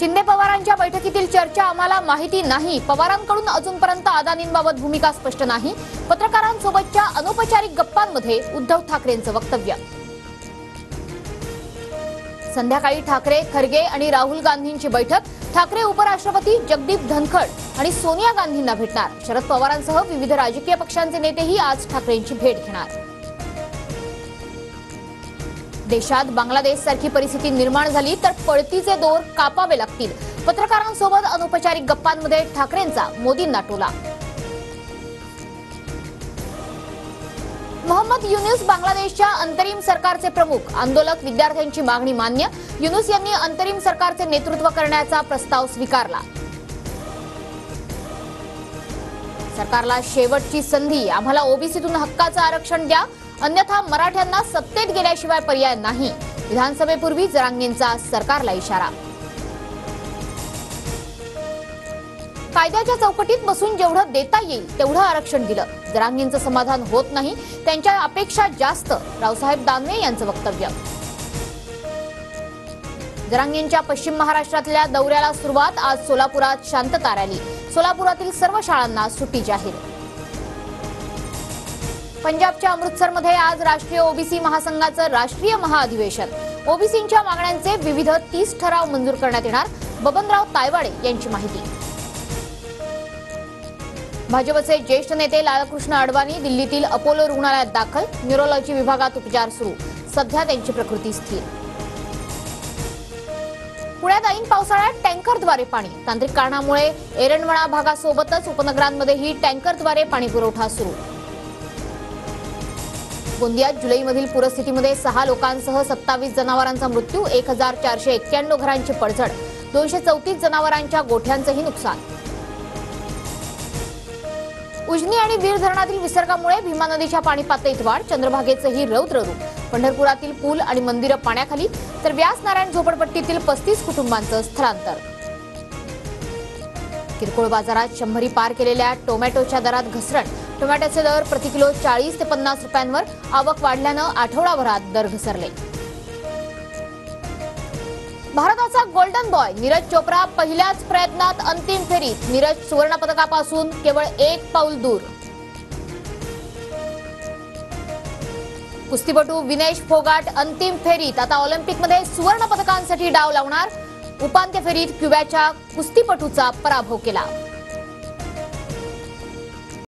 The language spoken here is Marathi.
शिंदे पवारांच्या बैठकीतील चर्चा आम्हाला माहिती नाही। पवारांकडून अजूनपर्यंत अदानींबाबत भूमिका स्पष्ट नाही। पत्रकारांसोबतच्या अनौपचारिक गप्पांमध्ये उद्धव ठाकरेंचं वक्तव्य। संध्याकाळी ठाकरे, खरगे आणि राहुल गांधींची बैठक। ठाकरे उपराष्ट्रपती जगदीप धनखड आणि सोनिया गांधींना भेटणार। शरद पवारांसह विविध राजकीय पक्षांचे नेतेही आज ठाकरेंची भेट घेणार। देशात बांगलादेश सारखी परिस्थिती निर्माण झाली तर पळतीचे दोर कापावे लागतील। पत्रकारांसोबत अनौपचारिक गप्पांमध्ये ठाकरेंचा मोदींना टोला। मोहम्मद युनूस बांगलादेशच्या अंतरिम सरकारचे प्रमुख। आंदोलक विद्यार्थ्यांची मागणी मान्य। युनूस यांनी अंतरिम सरकारचे नेतृत्व करण्याचा प्रस्ताव स्वीकारला। सरकारला शेवटची संधी। आम्हाला ओबीसीतून हक्काचं आरक्षण द्या, अन्यथा मराठ्यांना सत्तेत गेल्याशिवाय पर्याय नाही। विधानसभेपूर्वी जरांगेंचा सरकारला इशारा। कायद्याच्या चौकटीत बसून जेवढं देता येईल तेवढं आरक्षण दिलं। जरांगेंचं समाधान होत नाही, त्यांच्या अपेक्षा जास्त। रावसाहेब दानवे यांचं वक्तव्य। जरांगेंच्या पश्चिम महाराष्ट्रातल्या दौऱ्याला सुरुवात। आज सोलापुरात शांतता रॅली। सोलापुरातील सर्व शाळांना सुट्टी जाहीर। पंजाबच्या अमृतसरमध्ये आज राष्ट्रीय ओबीसी महासंघाचं राष्ट्रीय महाअधिवेशन। ओबीसींच्या मागण्यांचे विविध 30 ठराव मंजूर करण्यात येणार। बबनराव तायवाडे यांची माहिती। भाजपचे ज्येष्ठ नेते लालकृष्ण अडवाणी दिल्लीतील अपोलो रुग्णालयात दाखल। न्यूरोलॉजी विभागात उपचार सुरू। सध्या त्यांची प्रकृती स्थिर। पुण्यात ऐन पावसाळ्यात टँकरद्वारे पाणी। तांत्रिक कारणामुळे एरंडवणा भागासोबतच उपनगरांमध्येही टँकरद्वारे पाणी पुरवठा सुरू। गोंदियात जुलैमधील पूरस्थितीमध्ये 6 लोकांसह 27 जनावरांचा मृत्यू। 1491 घरांची पडझड। 234 जनावरांच्या गोठ्यांचंही नुकसान। उजनी आणि वीर धरणातील विसर्गामुळे भीमा नदीच्या पाणी पातळीत वाढ। चंद्रभागेचंही रौद्र रूप। पंढरपुरातील पूल आणि मंदिरं पाण्याखाली तर व्यास नारायण झोपडपट्टीतील 35 कुटुंबांचं स्थलांतर। किरकोळ बाजारात 100 पार केलेल्या टोमॅटोच्या दरात घसरण। टोमॅटोचे दर प्रति किलो 40 ते 50 रुपयांवर। आवक वाढल्यानं आठवडाभरात दर घसरले। भारताचा गोल्डन बॉय नीरज चोप्रा पहिल्याच प्रयत्नात अंतिम फेरीत। नीरज सुवर्ण पदकापासून केवळ 1 पाऊल दूर। कुस्तीपटू विनेश फोगाट अंतिम फेरीत। आता ऑलिम्पिकमध्ये सुवर्ण पदकांसाठी डाव लावणार। उपांत्य फेरीत क्युबाच्या कुस्तीपटूचा पराभव केला।